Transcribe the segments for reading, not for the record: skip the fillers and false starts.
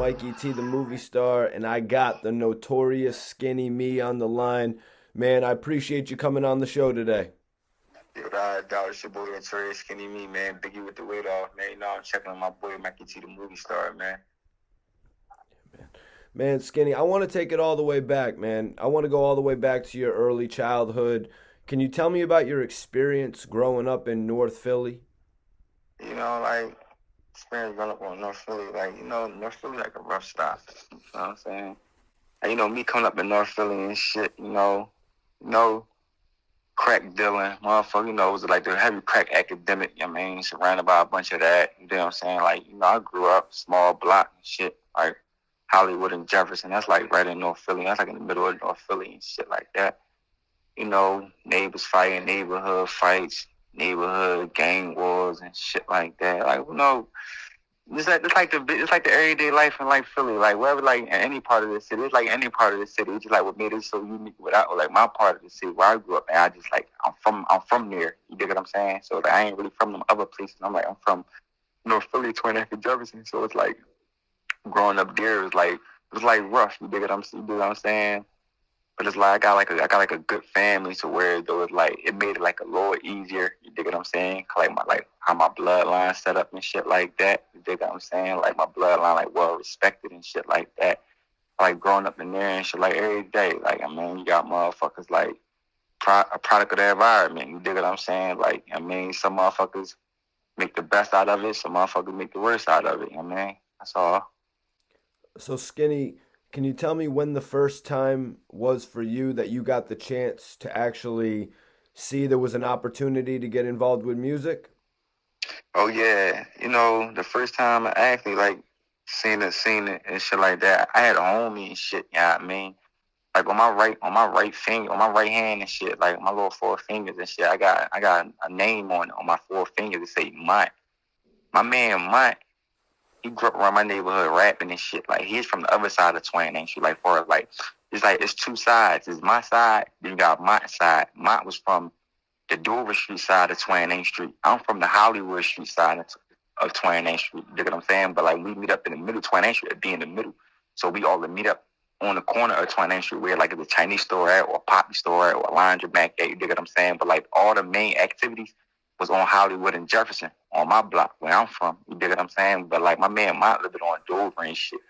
Mikey T, the movie star, and I got the notorious Skinny Me on the line. Man, I appreciate you coming on the show today. Yo, it's your boy Notorious Skinny Me, man. Biggie with the weight off, man. You know I'm checking on my boy Mikey T, the movie star, man. Man, Skinny, I want to take it all the way back, man. I want to go all the way back to your early childhood. Can you tell me about your experience growing up in North Philly? You know, like, experience growing up on North Philly, like, North Philly like a rough stop. You know what I'm saying? Like, me coming up in North Philly and shit, crack dealing, motherfucker, it was like the heavy crack academic, surrounded by a bunch of that. You know what I'm saying? Like, I grew up small block and shit, like Hollywood and Jefferson. That's like right in North Philly. That's like in the middle of North Philly and shit like that. Neighbors fighting, neighborhood fights, neighborhood gang wars and shit like that. Like, it's like the everyday life in like Philly, like wherever, like in any part of the city. It's like any part of the city. It's just like what made it so unique. Without like my part of the city where I grew up, and I just like I'm from there. You dig what I'm saying? So like I ain't really from them other places. I'm from North Philly, 29th Jefferson. So it's like growing up there it was like rough. You dig what I'm saying? But it's like I got like a good family to where though it made it like a little easier. You dig what I'm saying? Like how my bloodline set up and shit like that. You dig what I'm saying? Like my bloodline like well respected and shit like that. Like growing up in there and shit like every day. Like you got motherfuckers like a product of the environment. You dig what I'm saying? Like some motherfuckers make the best out of it. Some motherfuckers make the worst out of it. That's all. So, Skinny, can you tell me when the first time was for you that you got the chance to actually see there was an opportunity to get involved with music? Oh yeah, the first time I actually like seen it and shit like that, I had a homie and shit. You know what I mean? Like on my right finger, on my right hand and shit, like my little four fingers and shit. I got a name on it on my four fingers that say Mont. My man Mont, he grew up around my neighborhood rapping and shit. Like he's from the other side of Twain and shit. Like it's two sides. It's my side, then you got Mont's side. Mont was from the Dover Street side of 29th Street. I'm from the Hollywood Street side of 29th Street. You dig what I'm saying? But like we meet up in the middle, 29th Street, be in the middle. So we all meet up on the corner of 29th Street where like the Chinese store at or a poppy store at or a laundromat at. You dig what I'm saying? But like all the main activities was on Hollywood and Jefferson on my block where I'm from. You dig what I'm saying? But like my man Mont lived on Dover and shit.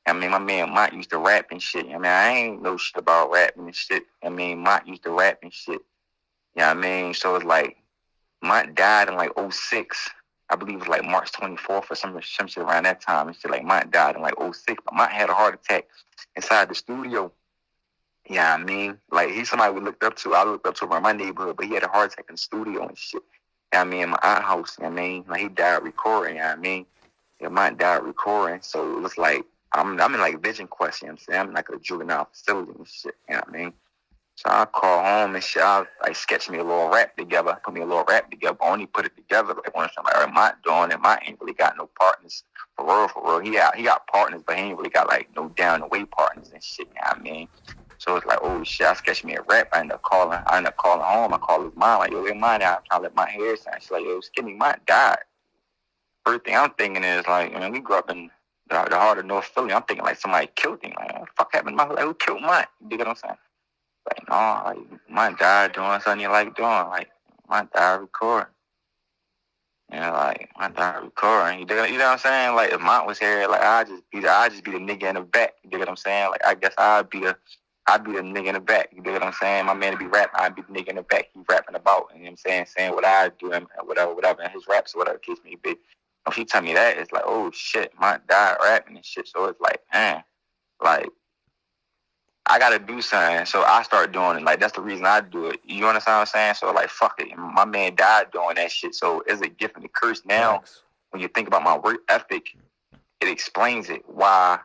My man Mont used to rap and shit. I ain't know shit about rapping and shit. Mont used to rap and shit. You know what I mean? So it's like, Mont died in like '06. I believe it was like March 24th or some shit around that time. And shit like Mont died in like '06. But Mont had a heart attack inside the studio. You know what I mean? Like he's somebody we looked up to. I looked up to around my neighborhood, but he had a heart attack in the studio and shit. You know what I mean? In my aunt house. You know what I mean? Like he died recording. You know what I mean? Yeah, Mont died recording. So it was like, I'm in like Vision Quest. You know what I'm saying? I'm like a juvenile facility and shit. You know what I mean? So I call home and shit. I like sketch me a little rap together, put me a little rap together. But only put it together like when I'm like, all right, Mont doing it. Mont ain't really got no partners for real, for real. He got partners, but he ain't really got like no down the way partners and shit. You know what I mean? So it's like, oh shit, I sketch me a rap. I end up calling home. I call his mom like, yo, where mine out? I'm trying to let my hair sound. She's like, yo, Skinny, Mont died. First thing I'm thinking is like, we grew up in the heart of North Philly. I'm thinking like somebody killed him. Like, what the fuck happened to my life? Who killed Mont? You dig what I'm saying? Like, no, like, my dad doing something you like doing. Like, my dad recording. Like, my dad recording. You know what I'm saying? Like, if Mont was here, like, I'd just be the nigga in the back. You dig what I'm saying? Like, I guess I'd be the nigga in the back. You dig what I'm saying? My man would be rapping, I'd be the nigga in the back. He rapping about, you know what I'm saying? Saying what I do and whatever, and his raps or whatever the case may be. If he tell me that, it's like, oh shit, Mont died rapping and shit. So it's like, like, I gotta do something, so I start doing it. Like that's the reason I do it. You understand what I'm saying? So like, fuck it. My man died doing that shit. So it's a gift and a curse. Now, when you think about my work ethic, it explains it. Why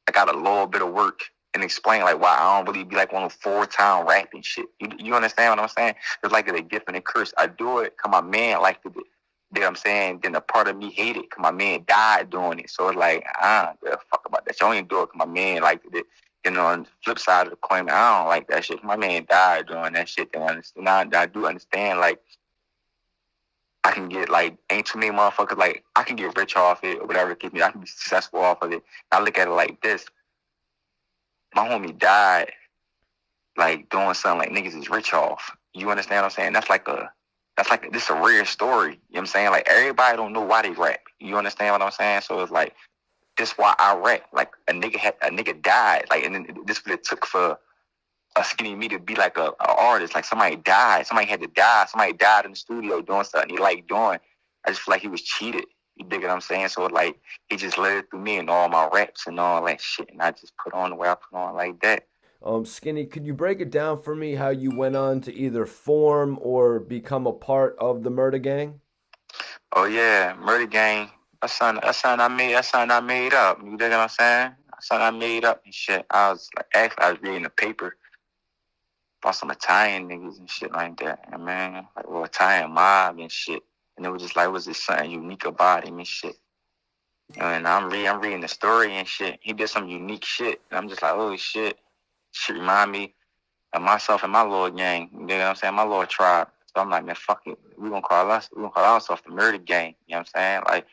I got a little bit of work and explain like why I don't really be like one of full-time rapping shit. You understand what I'm saying? It's like a gift and a curse. I do it because my man liked it. You know what I'm saying? Then a part of me hated it because my man died doing it. So it's like, I don't give a fuck about that. So I only do it because my man liked it. On the flip side of the coin, I don't like that shit. My man died doing that shit. Then I do understand, like, I can get like ain't too many motherfuckers like I can get rich off it or whatever it gives me. I can be successful off of it. I look at it like this. My homie died like doing something like niggas is rich off. You understand what I'm saying? This a rare story. You know what I'm saying? Like everybody don't know why they rap. You understand what I'm saying? So it's like this why I rap. Like a nigga died. Like and then this what it took for a skinny me to be like a artist. Like somebody died. Somebody had to die. Somebody died in the studio doing something he liked doing. I just feel like he was cheated. You dig what I'm saying? So like he just led it through me and all my raps and all that shit. And I just put on the way I put on like that. Skinny, could you break it down for me how you went on to either form or become a part of the Murder Gang? Oh yeah, Murder Gang. That's something I made up. You dig what I'm saying? That's something I made up and shit. I was like actually I was reading the paper about some Italian niggas and shit like that. And man, like a little Italian mob and shit. And it was just like it was just something unique about him and shit. And I'm reading the story and shit. He did some unique shit. And I'm just like, holy shit. Shit remind me of myself and my little gang. You know what I'm saying? My little tribe. So I'm like, man, fuck it. We gonna call ourselves the Murder Gang. You know what I'm saying? Like,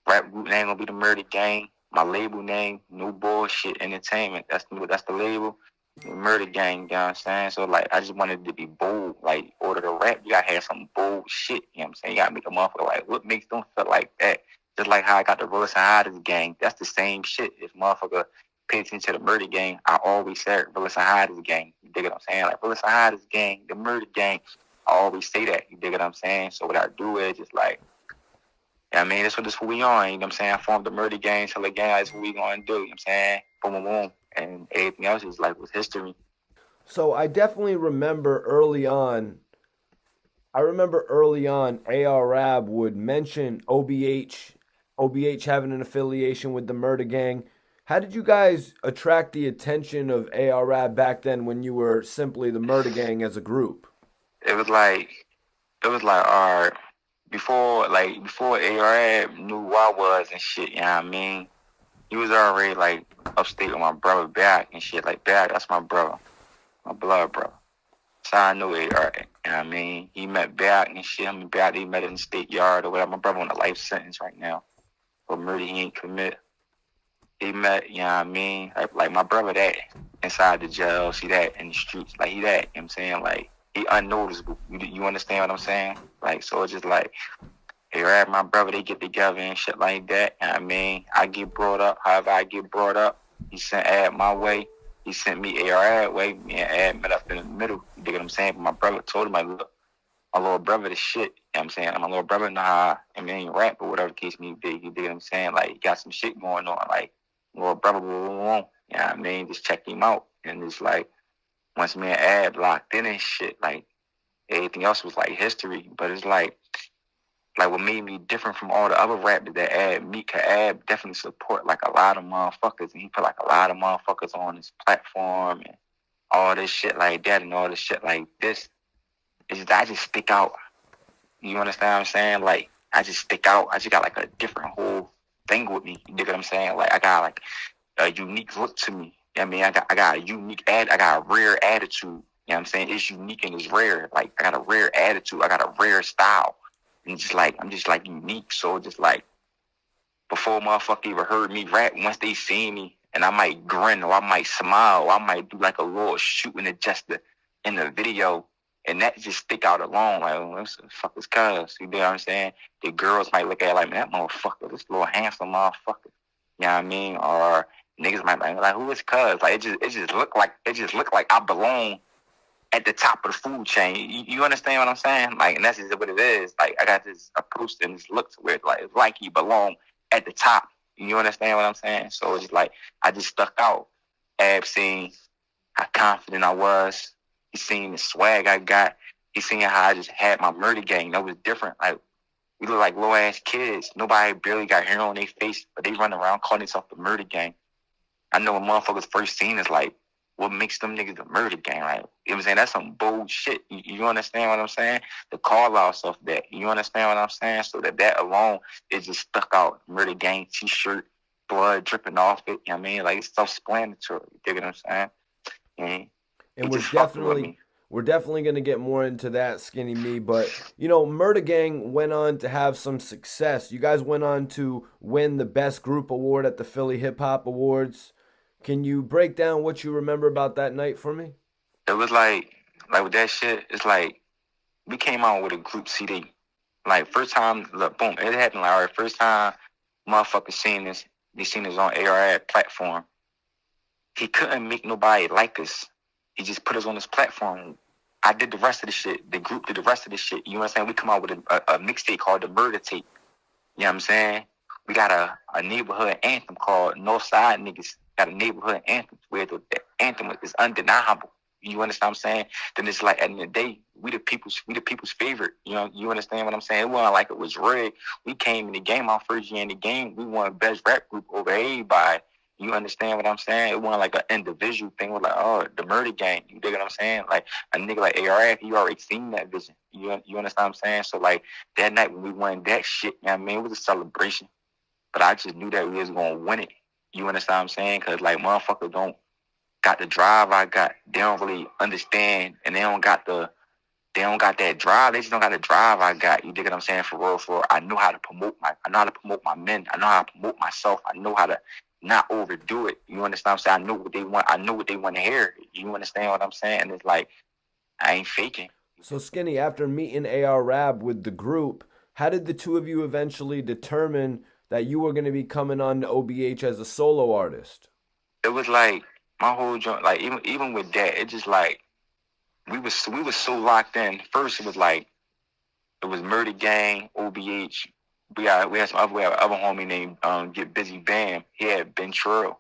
rap group name gonna be the Murder Gang. My label name, No Bullshit Entertainment. That's the label. The Murder Gang, you know what I'm saying? So like I just wanted to be bold. Like, order to rap, you gotta have some bold shit. You know what I'm saying? You gotta make a motherfucker like, what makes them feel like that? Just like how I got the Willis and Hiders gang. That's the same shit. If motherfucker pay attention to the Murder Gang, I always said Willis and Hiders gang. You dig what I'm saying? Like Willis and Hiders gang, the Murder Gang. I always say that. You dig what I'm saying? So what I do is just like, I mean, this what we on. You know what I'm saying? I formed the Murder Gang, so like, yeah, that's what we gonna do. You know what I'm saying? Boom, boom, boom. And everything else is like was history. So I definitely remember early on. AR would mention OBH having an affiliation with the Murder Gang. How did you guys attract the attention of AR back then when you were simply the Murder Gang as a group? It was like all right, before AR knew who I was and shit, you know what I mean? He was already like upstate with my brother back and shit. Like back, that's my brother. My blood brother. So I knew AR, you know what I mean? He met back and shit. Him and back, they met in the state yard or whatever. My brother on a life sentence right now for murder he ain't commit. They met, you know what I mean? Like my brother that inside the jail, see that in the streets. Like he that, you know what I'm saying? Like he unnoticeable. You understand what I'm saying? Like so it's just like AR, my brother, they get together and shit like that. You know what I mean? I get brought up, however I get brought up. He sent Ad my way. He sent me AR Ad way. Me and Ad met up in the middle. You dig what I'm saying? But my brother told him, like, look, my little brother the shit. You know what I'm saying? My little brother know how, I mean, ain't rap or whatever the case may be. You dig what I'm saying? Like, he got some shit going on. Like, little brother, you know what I mean? Just check him out. And it's like, once me and Ad locked in and shit, like, everything else was like history. But it's like what made me different from all the other rappers that Ad definitely support like a lot of motherfuckers, and he put like a lot of motherfuckers on his platform and all this shit like that and all this shit like this. It's just, I just stick out. You understand what I'm saying? Like I just stick out. I just got like a different whole thing with me. You dig what I'm saying? Like I got like a unique look to me. I mean, I got a unique I got a rare attitude. You know what I'm saying? It's unique and it's rare. Like I got a rare attitude. I got a rare style. And just like I'm just like unique. So just like before motherfucker even heard me rap, once they see me and I might grin or I might smile or I might do like a little shooting it just in the video, and that just stick out alone. Like, what the fuck is cuz? You know what I'm saying? The girls might look at it like, man, that motherfucker, this little handsome motherfucker. You know what I mean? Or niggas might be like, who is cuz? Like it just look like I belong at the top of the food chain. You understand what I'm saying? Like, and that's just what it is. Like, I got this approach and this look to where it's like you belong at the top. You understand what I'm saying? So it's like, I just stuck out. Ab seen how confident I was. He seen the swag I got. He seen how I just had my Murder Gang. That was different. Like, we look like low ass kids. Nobody barely got hair on their face, but they run around calling themselves the Murder Gang. I know when motherfuckers first seen is like, what makes them niggas the Murder Gang? Like, you know what I'm saying? That's some bold shit. You understand what I'm saying? The call outs of that. You understand what I'm saying? So that alone, it just stuck out. Murder Gang t-shirt, blood dripping off it. You know what I mean? Like, it's self-explanatory. You dig what I'm saying? And And we're we're definitely going to get more into that, Skinny Me. But, you know, Murder Gang went on to have some success. You guys went on to win the Best Group Award at the Philly Hip Hop Awards. Can you break down what you remember about that night for me? It was like with that shit, it's like we came out with a group CD. Like first time, look, boom, it happened. Like, all right, first time motherfuckers seen this, they seen this on AR platform. He couldn't make nobody like us. He just put us on this platform. I did the rest of the shit. The group did the rest of the shit. You know what I'm saying? We come out with a mixtape called the Murder Tape. You know what I'm saying? We got a neighborhood anthem called Northside Niggas. Got a neighborhood anthem where the anthem is undeniable. You understand what I'm saying? Then it's like at the end of the day, we the people's favorite. You know, you understand what I'm saying? It wasn't like it was rigged. We came in the game, our first year in the game, we won best rap group over everybody. You understand what I'm saying? It wasn't like an individual thing. We're like, oh, the Murder Gang. You dig what I'm saying? Like a nigga like ARF, he already seen that vision. You understand what I'm saying? So like that night when we won that shit, you know what I mean? It was a celebration. But I just knew that we was gonna win it. You understand what I'm saying? Cause like motherfuckers don't got the drive I got. They don't really understand, and they don't got that drive. They just don't got the drive I got. You dig what I'm saying? For real, for real. I know how to promote my men. I know how to promote myself. I know how to not overdo it. You understand what I'm saying? I know what they want. I know what they want to hear. You understand what I'm saying? And it's like, I ain't faking. So Skinny, after meeting AR Rab with the group, how did the two of you eventually determine that you were going to be coming on to OBH as a solo artist? It was like my whole joint, like even with that, it just like we was so locked in. First it was like it was Murder Gang, OBH. We had some other homie named Get Busy Bam. He had Ben Trill.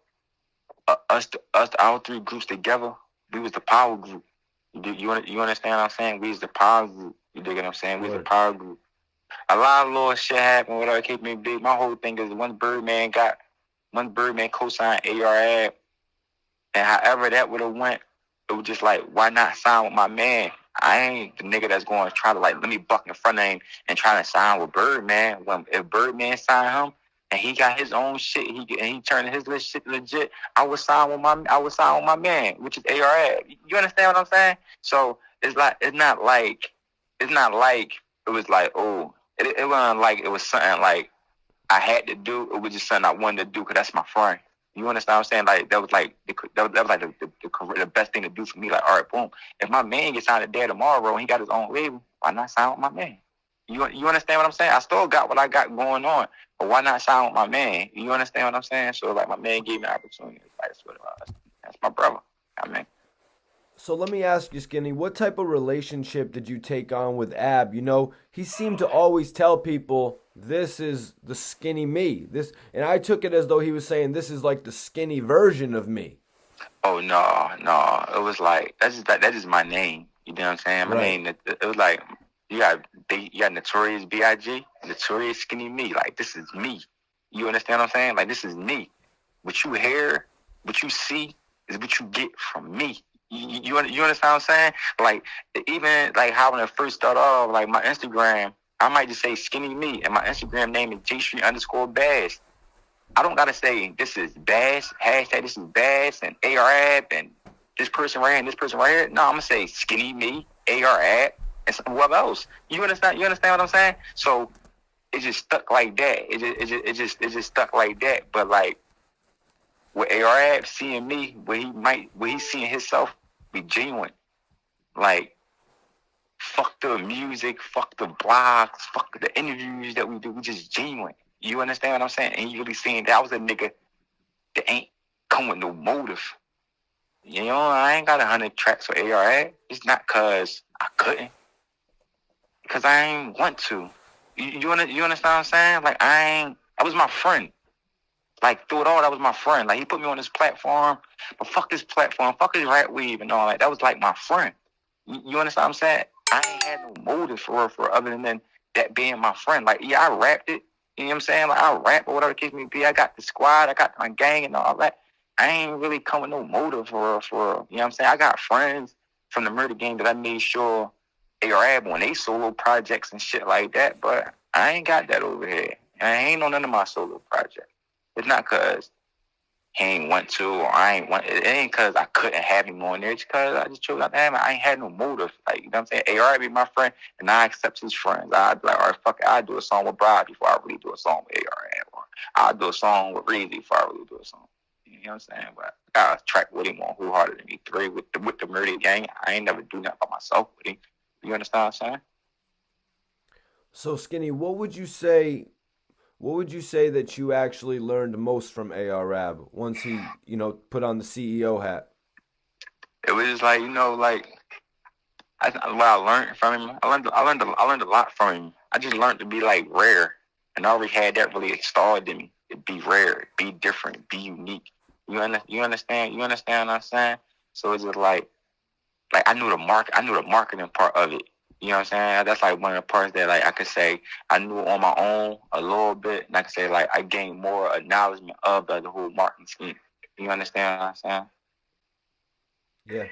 Our three groups together, we was the power group. You understand what I'm saying? We was the power group. You dig what I'm saying? We was the power group. A lot of little shit happened, whatever kept me big. My whole thing is once Birdman co-signed AR, and however that would have went, it was just like, why not sign with my man? I ain't the nigga that's going to try to like let me buck in front of him and try to sign with Birdman. When if Birdman signed him and he got his own shit, he turned his shit legit, I would sign with my man, which is AR. You understand what I'm saying? So it's not like it was like, oh, it wasn't like it was something like I had to do. It was just something I wanted to do because that's my friend. You understand what I'm saying? Like that was like the best thing to do for me. Like, all right, boom. If my man gets out of there tomorrow and he got his own label, why not sign with my man? You understand what I'm saying? I still got what I got going on, but why not sign with my man? You understand what I'm saying? So like my man gave me an opportunity. Like, that's what it was. That's my brother. I mean. So let me ask you, Skinny, what type of relationship did you take on with Ab? You know, he seemed to always tell people, this is the skinny me. And I took it as though he was saying, this is like the skinny version of me. Oh, no. It was like, that is my name. You know what I'm saying? My name, it was like, you got Notorious B.I.G., Notorious Skinny Me. Like, this is me. You understand what I'm saying? Like, this is me. What you hear, what you see is what you get from me. You understand what I'm saying? Like, even like how when I first started off, like my Instagram, I might just say Skinny Me, and my Instagram name is JStreet_Bass. I don't gotta say this is Bass, hashtag this is Bass, and AR and this person right here and this person right here. No, I'm gonna say Skinny Me, AR and whoever else. You understand what I'm saying? So it just stuck like that. It just stuck like that. But like with AR seeing me, where he's seeing himself, be genuine. Like, fuck the music, fuck the blogs, fuck the interviews that we do. We just genuine. You understand what I'm saying? And you really seeing that I was a nigga that ain't come with no motive. You know, I ain't got 100 tracks for AR. It's not cause I couldn't. Because I ain't want to. You understand what I'm saying? Like, I was my friend. Like, through it all, that was my friend. Like, he put me on this platform, but fuck this platform, fuck his rat weave and all that. That was like my friend. You understand what I'm saying? I ain't had no motive for other than that being my friend. Like, yeah, I rapped it. You know what I'm saying? Like, I rap or whatever the case may be. I got the squad, I got my gang and all that. I ain't really come with no motive for you know what I'm saying? I got friends from the Murder Gang that I made sure they rap on they solo projects and shit like that, but I ain't got that over here. And I ain't on none of my solo projects. It's not cause he ain't want to, or I ain't want. It ain't because I couldn't have him on there. It's because I just chose not to have him. I ain't had no motive. Like, you know what I'm saying? AR be my friend, and I accept his friends. I'd be like, all right, fuck it. I'll do a song with Brad before I really do a song with AR. Or I'll do a song with Reezy before I really do a song. You know what I'm saying? But I got a track with him on Who Harder Than Me 3 with the Murder Gang. I ain't never do nothing by myself with him. You understand what I'm saying? So Skinny, what would you say? What would you say that you actually learned most from AR Rab once he, put on the CEO hat? It was just like, like what I learned from him. I learned a lot from him. I just learned to be like rare, and I already had that really installed in me. To be rare, be different, be unique. You understand? You understand what I'm saying? So it's just like I knew the marketing part of it. You know what I'm saying? That's like one of the parts that like I could say I knew on my own a little bit, and I could say like I gained more acknowledgement of the whole marketing scheme. You understand what I'm saying? Yeah,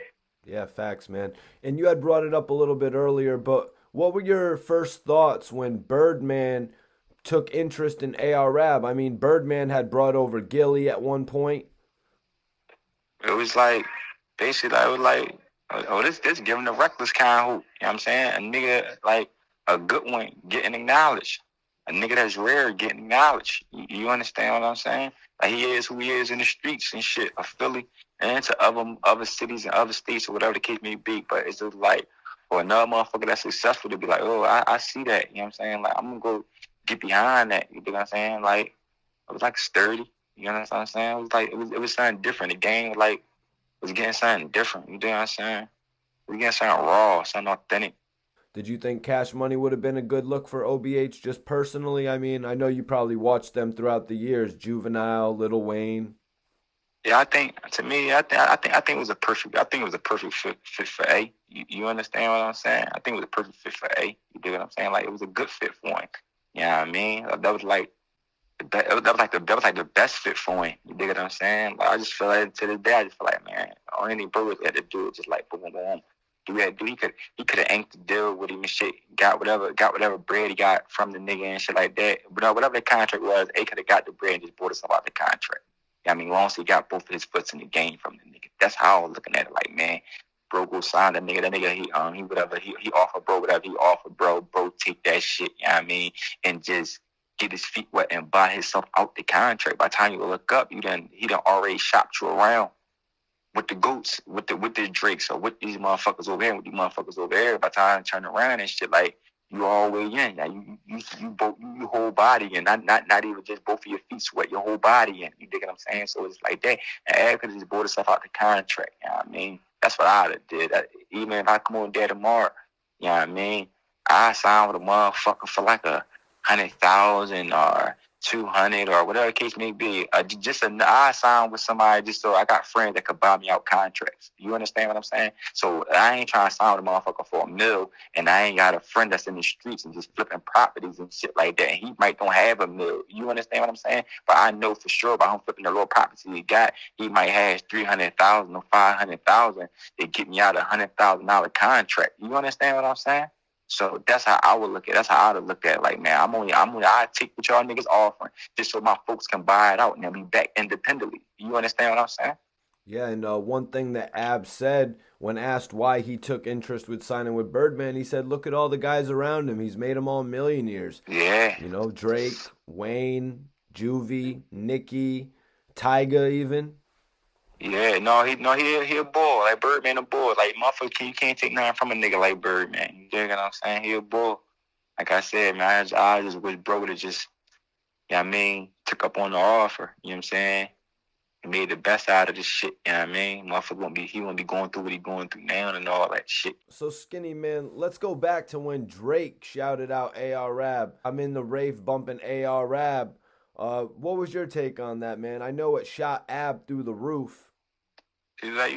yeah, facts, man. And you had brought it up a little bit earlier, but what were your first thoughts when Birdman took interest in AR Rab? I mean, Birdman had brought over Gilly at one point. It was like basically like, it was like this giving the reckless kind of hoop. You know what I'm saying? A nigga like a good one getting acknowledged. A nigga that's rare getting acknowledged. You understand what I'm saying? Like he is who he is in the streets and shit of Philly and to other cities and other states or whatever the case may be. But it's just like for another motherfucker that's successful to be like, oh, I see that. You know what I'm saying? Like I'm gonna go get behind that. You know what I'm saying? Like it was like sturdy. You know what I'm saying? It was like it was something different. The game like was getting something different. You know what I'm saying? We getting something raw, something authentic. Did you think Cash Money would have been a good look for OBH just personally? I mean, I know you probably watched them throughout the years, Juvenile, Lil Wayne. Yeah, I think to me, I think it was a perfect. I think it was a perfect fit for A. You understand what I'm saying? I think it was a perfect fit for A. You dig what I'm saying? Like it was a good fit for him. You know what I mean? That was like that was like the best fit for him. You dig what I'm saying? Like I just feel like to this day, I just feel like man, all any bro had to do it just like boom, boom, boom. He could have inked the deal with him and shit. Got whatever bread he got from the nigga and shit like that. But whatever the contract was, A could have got the bread and just bought himself out the contract. I mean, once he got both of his foots in the game from the nigga. That's how I was looking at it. Like, man, bro, go sign that nigga. That nigga, he whatever he offered, bro, whatever he offered, bro. Bro, take that shit. You know what I mean? And just get his feet wet and buy himself out the contract. By the time you look up, he done already shopped you around with the goats, with the Drakes, or with these motherfuckers over here, with these motherfuckers over there. By the time you turn around and shit, like you all the way in. Like you both you whole body and not even just both of your feet sweat, your whole body in. You dig what I'm saying? So it's like that. And Ed could have just bought himself out the contract. You know what I mean? That's what I'd have did. Even if I come on there tomorrow, you know what I mean? I sign with a motherfucker for like 100,000 or 200 or whatever the case may be. I sign with somebody just so I got friends that could buy me out contracts. You understand what I'm saying? So I ain't trying to sign with a motherfucker for $1 million, and I ain't got a friend that's in the streets and just flipping properties and shit like that. And he might don't have $1 million. You understand what I'm saying? But I know for sure by him flipping the little properties he got, he might have 300,000 or 500,000 to get me out $100,000 contract. You understand what I'm saying? So that's how I would look at it. That's how I would look at it. Like, man, I take what y'all niggas offering just so my folks can buy it out and then be back independently. You understand what I'm saying? Yeah, and one thing that Ab said when asked why he took interest with signing with Birdman, he said, "Look at all the guys around him. He's made them all millionaires. Yeah. Drake, Wayne, Juvie, Nicki, Tyga, even." Yeah, he a bull. Like Birdman a bull. Like motherfucker, you can't take nothing from a nigga like Birdman. You dig what I'm saying? He a bull. Like I said, man, I just wish bro would have just, you know what I mean, took up on the offer. You know what I'm saying? He made the best out of this shit. You know what I mean? Motherfucker he won't be going through what he going through now and all that shit. So Skinny man, let's go back to when Drake shouted out AR Rab. I'm in the rave bumping AR Rab. What was your take on that, man? I know it shot Ab through the roof. It's like,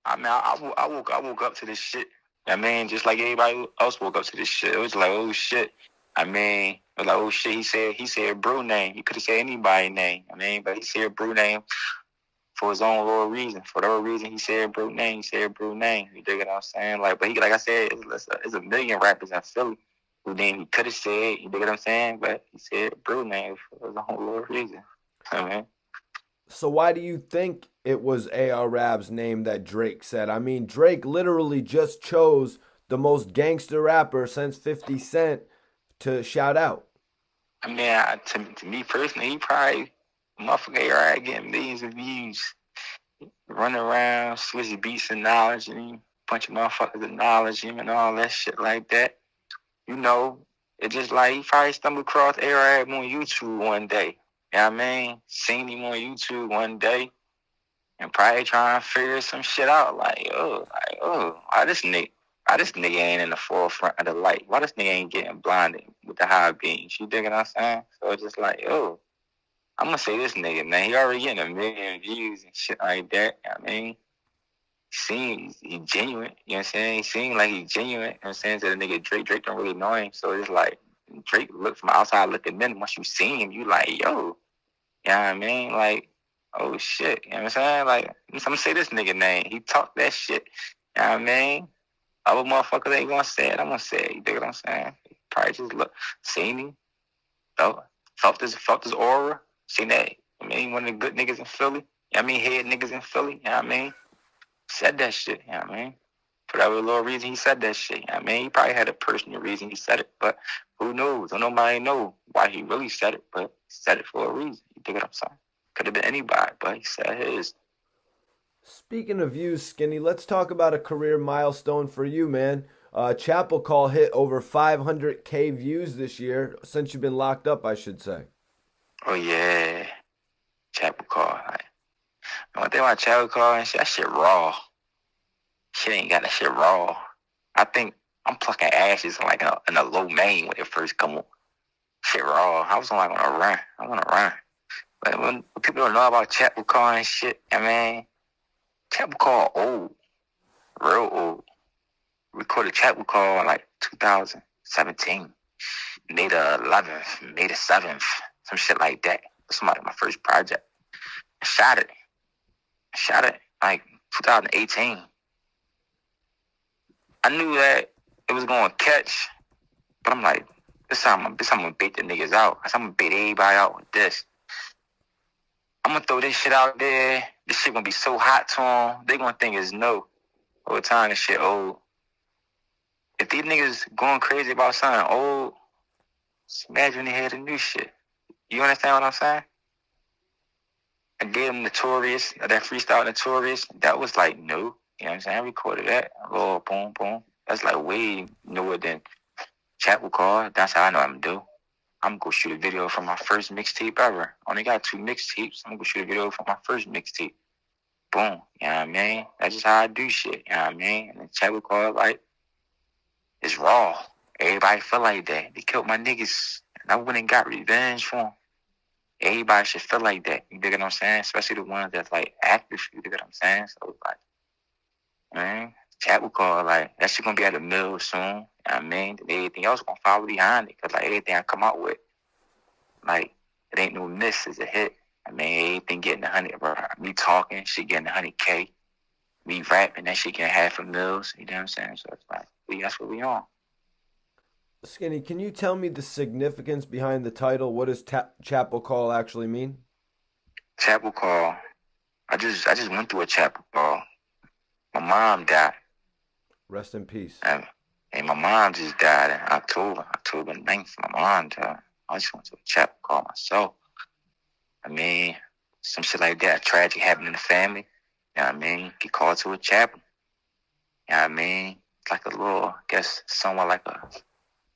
I mean, I woke up to this shit. I mean, just like everybody else woke up to this shit. It was like, oh shit. I mean, it was like, oh shit. He said bro name. He could have said anybody's name. I mean, but he said bro name for his own little reason. For the reason he said bro name. He said bro name. You dig what I'm saying? Like, but like I said, it's a million rappers in Philly who name he could have said. You dig what I'm saying? But he said bro name for his own little reason. I mean. So why do you think it was AR Rab's name that Drake said? I mean, Drake literally just chose the most gangster rapper since 50 Cent to shout out. I mean, to me personally, he probably motherfucker right getting millions of views, running around, switching beats and knowledge, and he bunch of motherfuckers acknowledge him and all that shit like that. You know, it just like he probably stumbled across Arab on YouTube one day. You know what I mean? Seen him on YouTube one day and probably trying to figure some shit out. Why this nigga ain't in the forefront of the light? Why this nigga ain't getting blinded with the high beams? You dig what I'm saying? So it's just like, I'm gonna say this nigga, man. He already getting 1 million views and shit like that. You know what I mean? He genuine, you know what I'm saying? He seemed like he genuine, you know what I'm saying? To the nigga Drake don't really know him. So it's like Drake look from outside looking in. Once you see him, you like, yo, you know what I mean? Like, oh shit, you know what I'm saying? Like, I'm gonna say this nigga name. He talked that shit, you know what I mean? Other motherfuckers ain't gonna say it. I'm gonna say it. You dig what I'm saying? Probably just seen him, felt his aura, seen that. I mean, one of the good niggas in Philly. You know what I mean? Head niggas in Philly, you know what I mean? Said that shit, you know what I mean? For that little reason he said that shit, you know what I mean? He probably had a personal reason he said it, but who knows? Don't nobody know why he really said it, but he said it for a reason. You dig what I'm saying? Could have been anybody, but he said his. Speaking of views, Skinny, let's talk about a career milestone for you, man. Chapel Call hit over 500K views this year since you've been locked up, I should say. Oh yeah, Chapel Call. Like, one thing about Chapel Call and shit, that shit raw. Shit ain't got that shit raw. I think I'm plucking ashes like in a low main when it first come on. Shit raw. I was like on a run. I want to run. But when people don't know about Chapel Call and shit, I mean, Chapel Call old, real old. Recorded Chapel Call in like 2017, May the 11th, May the 7th, some shit like that. That's my first project. I shot it like 2018. I knew that it was going to catch, but I'm like, this time I'm going to bait the niggas out. I'm going to bait everybody out with this. I'm going to throw this shit out there. This shit going to be so hot to them. They going to think it's no. Over time, this shit old. If these niggas going crazy about something old, just imagine when they hear the new shit. You understand what I'm saying? I gave them Notorious, that freestyle Notorious. That was like new. You know what I'm saying? I recorded that. A little boom, boom. That's like way newer than Chapel Call. That's how I know I'm do. I'm gonna go shoot a video from my first mixtape ever. Only got 2 mixtapes. I'm gonna go shoot a video from my first mixtape. Boom. You know what I mean? That's just how I do shit. You know what I mean? And then Chapel Call, like, it's raw. Everybody feel like that. They killed my niggas. And I went and got revenge for them. Everybody should feel like that. You dig what I'm saying? Especially the ones that's like active. You dig what I'm saying? So it's like, man, Chapel Call, like, that shit gonna be at the mill soon. You know what I mean? And everything else gonna follow behind it. Cause like everything I come out with, like, it ain't no miss, it's a hit. I mean, everything getting 100, bro. Me talking, shit getting 100K. Me rapping, that shit getting half a mils. You know what I'm saying? So it's like, that's what we on. Skinny, can you tell me the significance behind the title? What does Chapel Call actually mean? Chapel Call. I just went through a Chapel Call. My mom died. Rest in peace. And my mom just died in October 9th. My mom died. I just went to a Chapel Call myself. I mean, some shit like that. Tragic happened in the family. You know what I mean? Get called to a chapel. You know what I mean? It's like a little, I guess, somewhat like a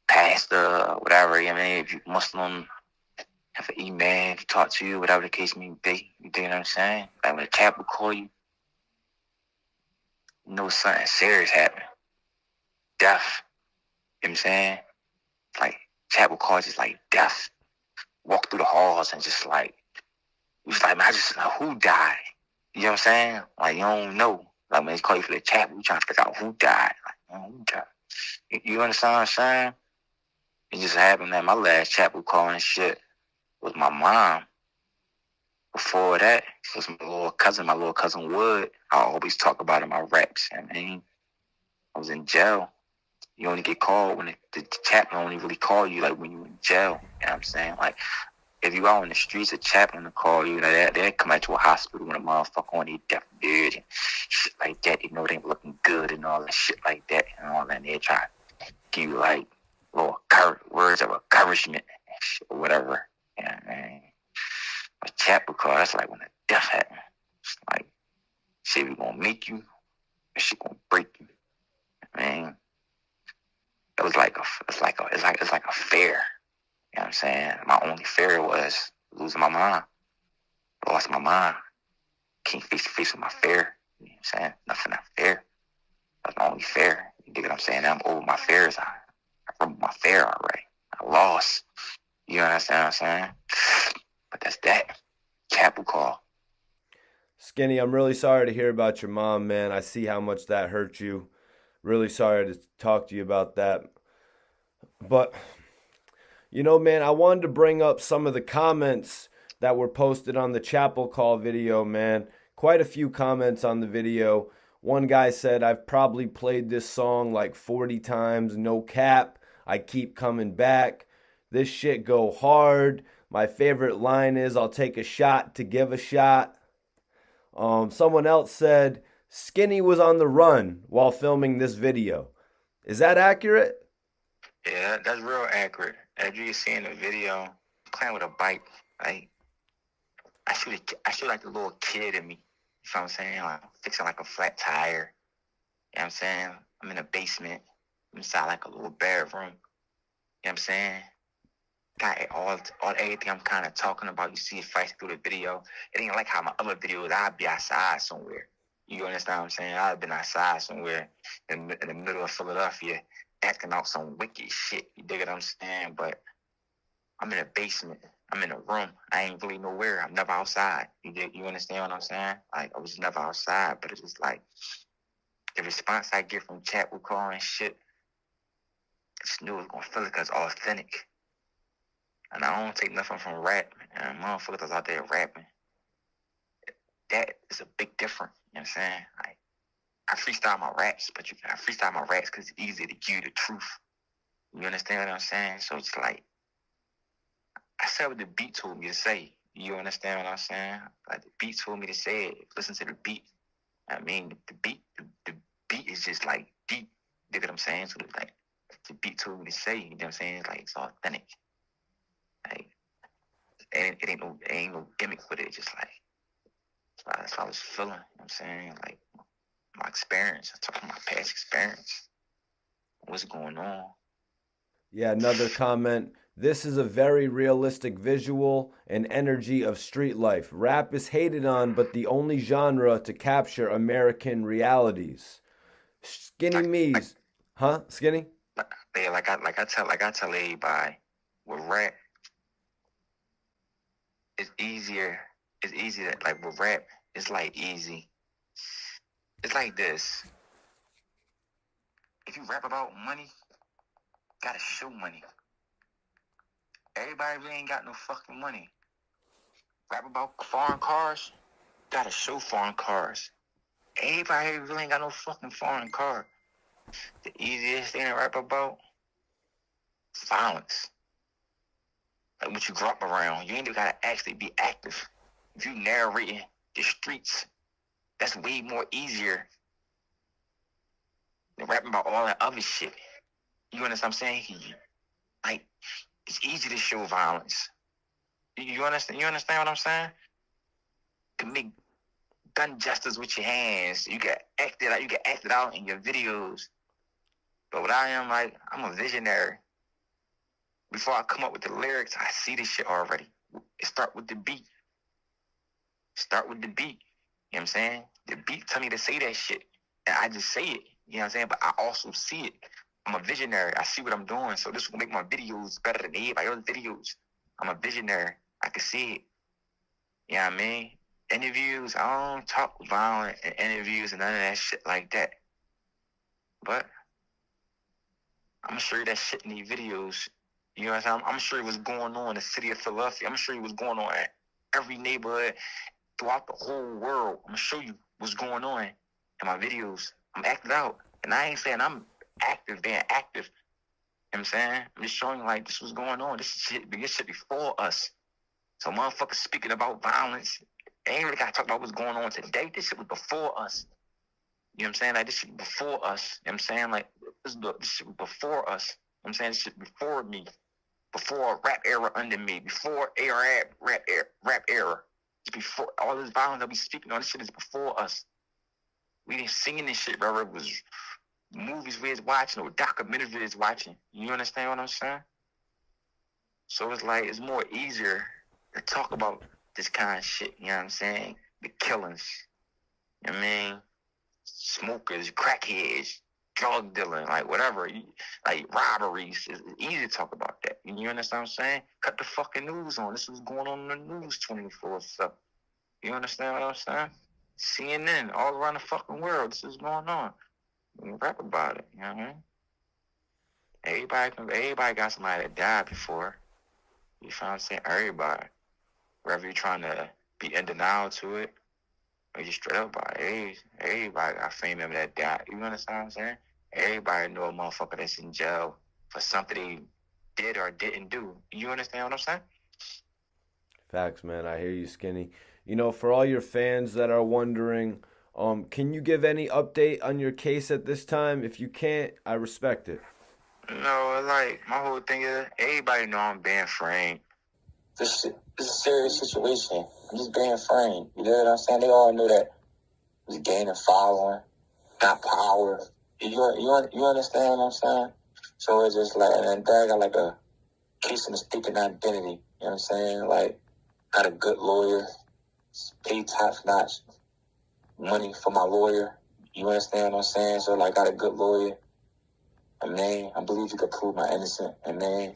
pastor or whatever. You know what I mean? If you Muslim, have an imam talk to you, whatever the case may be. You dig what I'm saying? Like when a chapel call you, you know something serious happened. Death. You know what I'm saying? Like chapel calls just like death. Walk through the halls and just like, it was like, man, I just know who died. You know what I'm saying? Like, you don't know. Like, when they call you for the chapel, you trying to figure out who died. Like, who died? You understand what I'm saying? It just happened that my last chapel call and shit was my mom. Before that, it was my little cousin Wood. I always talk about in my raps. I mean, I was in jail. You only get called when the chaplain only really call you like when you're in jail. You know what I'm saying? Like, if you out on the streets, a chaplain to call you, they come out to a hospital when a motherfucker on their deathbed and shit like that. They know they ain't looking good and all that shit like that and all that. And they try to give you like little words of encouragement or whatever. Yeah, man. A chaplain call, that's like when a death happens. It's like, shit, we gonna make you, and shit gonna break you. Man, it was like it's like a fair. You know what I'm saying? My only fear was losing my mind. I lost my mind. Can't face to face with my fear. You know what I'm saying? Nothing not fair. That's my only fear. You dig what I'm saying? I'm over my fears. I removed my fear already. I lost. You understand what I'm saying? But that's that. Capital call. Skinny, I'm really sorry to hear about your mom, man. I see how much that hurt you. Really sorry to talk to you about that. But, you know, man, I wanted to bring up some of the comments that were posted on the chapel call video, man. Quite a few comments on the video. One guy said, I've probably played this song like 40 times, no cap. I keep coming back. This shit go hard. My favorite line is, I'll take a shot to give a shot. Someone else said, Skinny was on the run while filming this video. Is that accurate? Yeah, that's real accurate. As you see in the video, playing with a bike, like I shoot like the little kid in me. You know what I'm saying? Like fixing like a flat tire. You know what I'm saying? I'm in a basement. I'm inside like a little bedroom. You know what I'm saying? Got all everything I'm kind of talking about. You see it flash through the video. It ain't like how my other videos, I'd be outside somewhere. You understand what I'm saying? I've been outside somewhere in the middle of Philadelphia acting out some wicked shit. You dig what I'm saying? But I'm in a basement. I'm in a room. I ain't really nowhere. I'm never outside. You understand what I'm saying? Like, I was never outside, but it's just like the response I get from chat with call and shit, I just knew it was going to feel it because it's authentic. And I don't take nothing from rap. And motherfuckers that's out there rapping, that is a big difference. You know what I'm saying? Like, I freestyle my raps, but I freestyle my raps because it's easy to give you the truth. You understand what I'm saying? So it's like, I said what the beat told me to say. You understand what I'm saying? Like, the beat told me to say it. Listen to the beat. I mean, the beat is just like deep. You know what I'm saying? So it's like, the beat told me to say, you know what I'm saying? It's like, it's authentic. Like, it ain't no gimmick with it. It's just like, that's what I was feeling. You know what I'm saying? Like, my experience. I talk about my past experience. What's going on? Yeah, another comment. This is a very realistic visual and energy of street life. Rap is hated on, but the only genre to capture American realities. Skinny Me's, huh? Skinny? Yeah, like I tell everybody, with rap, it's easier. It's easy to, like, with rap, it's like easy. It's like this. If you rap about money, gotta show money. Everybody really ain't got no fucking money. Rap about foreign cars, gotta show foreign cars. Everybody really ain't got no fucking foreign car. The easiest thing to rap about is violence. Like what you grew up around. You ain't even gotta actually be active. If you narrating the streets, that's way more easier than rapping about all that other shit. You understand what I'm saying? Like, it's easy to show violence. You understand? You understand what I'm saying? You can make gun gestures with your hands. You get acted out. You get acted out in your videos. But what I am, like, I'm a visionary. Before I come up with the lyrics, I see this shit already. It start with the beat. Start with the beat. You know what I'm saying? The beat tell me to say that shit. And I just say it. You know what I'm saying? But I also see it. I'm a visionary. I see what I'm doing. So this will make my videos better than anybody else's videos. I'm a visionary. I can see it. You know what I mean? Interviews, I don't talk violent in interviews and none of that shit like that. But I'm gonna show you that shit in these videos. You know what I'm saying? I'm gonna show you what's going on in the city of Philadelphia. I'm gonna show you what's going on in every neighborhood throughout the whole world. I'm gonna show you what's going on in my videos. I'm acting out. And I ain't saying I'm active, being active. You know what I'm saying? I'm just showing you, like, this was going on. This shit before us. So motherfuckers speaking about violence, they ain't really got to talk about what's going on today. This shit was before us. You know what I'm saying? Like, this shit before us. You know what I'm saying? Like, this shit was before us. You know what I'm saying? This shit before me. Before rap era under me. Before rap era. It's before all this violence that we speaking on. This shit is before us. We didn't singing this shit, bro. It was movies we was watching or documentaries we was watching. You understand what I'm saying? So it's like, it's more easier to talk about this kind of shit. You know what I'm saying? The killings. You know what I mean? Smokers, crackheads, drug dealing, like whatever, like robberies. It's easy to talk about that. You understand what I'm saying? Cut the fucking news on. This is going on in the news 24/7. You understand what I'm saying? CNN, all around the fucking world, this is going on. We rap about it. You know what I mean? Everybody got somebody that died before. You feel what I'm saying? Everybody. Whether you're trying to be in denial to it, or you straight up about it. Everybody got a family member that died. You understand what I'm saying? Everybody know a motherfucker that's in jail for something they did or didn't do. You understand what I'm saying? Facts, man. I hear you, Skinny. You know, for all your fans that are wondering, can you give any update on your case at this time? If you can't, I respect it. No, like, my whole thing is, everybody know I'm being framed. This is a serious situation. I'm just being framed. You know what I'm saying? They all knew that I was gaining following, got power. You understand what I'm saying? So it's just like, and then I got like a case of mistaken identity. You know what I'm saying? Like, got a good lawyer, paid top notch money for my lawyer. You understand what I'm saying? So like, got a good lawyer. And man, I believe you could prove my innocent. And man,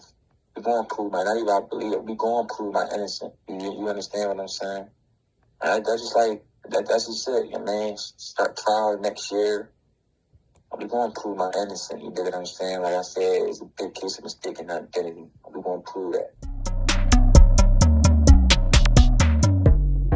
we're going to prove my, not even I believe it, we're going to prove my innocent. You understand what I'm saying? And that's just like, that's just it, you know, man. Start trial next year. We're going to prove my innocent. You dig what I'm saying? Like I said, it's a big case of mistaken identity. We're going to prove that.